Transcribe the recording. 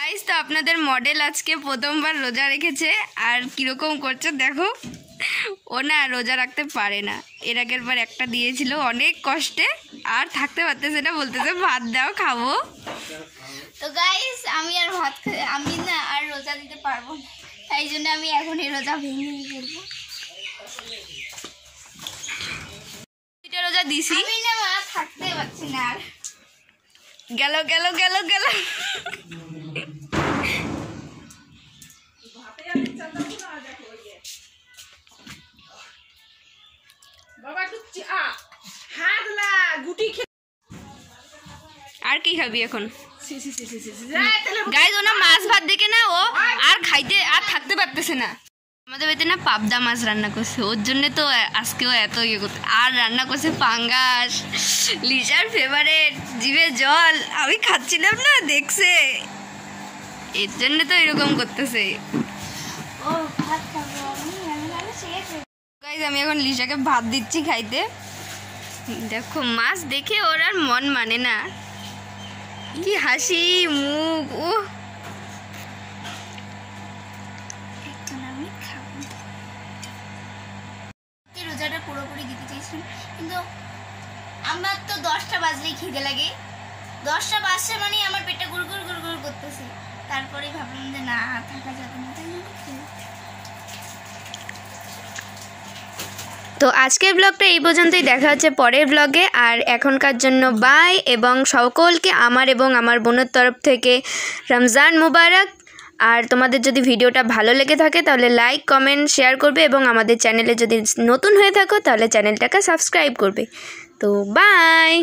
Guys তো আপনাদের model আজকে প্রথমবার রোজা রেখেছে আর কিরকম করছে দেখো। ও না রোজা রাখতে পারে না, এর আগের বার একটা দিয়েছিল অনেক কষ্টে, আর থাকতে পারতেছে না, বলতেছে ভাত দাও খাবো। তো গাইস আমি আর আমি না আর রোজা দিতে পারবো না, তাই জন্য আমি এখন এই রোজা ভেঙে ফেলবো। রোজা দিছি আমি না মা থাকতে পারছি না আর। গেল গেল গেল গেল আর কি খাবি এখন? গাইস ও না মাছ ভাত দেখে না ও আর খাইতে আর থাকতে পারতেছে না। আমাদের বাড়িতে না পাবদা মাছ রান্না করছে, ওর জন্য তো আজকেও এত ইয়ে করতে, আর রান্না করছে পাঙ্গাস, লিজার ফেভারেট, জিভে জল, আমি খাচ্ছিলাম না দেখছে, এর জন্য তো এরকম করতেছে। ও ভাত খাবো আমি গাইস আমি এখন লিজাকে ভাত দিচ্ছি খাইতে। দেখো মাছ দেখে ওর আর মন মানে না, কি হাসি মুখ। ও আমি খাবো। রোজাটা পুরোপুরি দিতে চাইছিলাম, কিন্তু আমার তো 10টা বাজলেই খিদে লাগে, 10টা বাজছে মানে আমার পেটটা গুড়গুড় গুড়গুড় করতেছে, তারপরে ভাবলাম যে না থাকা যাবে না, তাই তো আজকের ব্লগটা এই পর্যন্তই, দেখা হচ্ছে পরের ব্লগে। আর এখনকার জন্য বাই, এবং সকলকে আমার এবং আমার বোনের তরফ থেকে রমজান মুবারক। আর তোমাদের যদি ভিডিওটা ভালো লেগে থাকে তাহলে লাইক কমেন্ট শেয়ার করবে, এবং আমাদের চ্যানেলে যদি নতুন হয়ে থাকো তাহলে চ্যানেলটাকে সাবস্ক্রাইব করবে। তো বাই।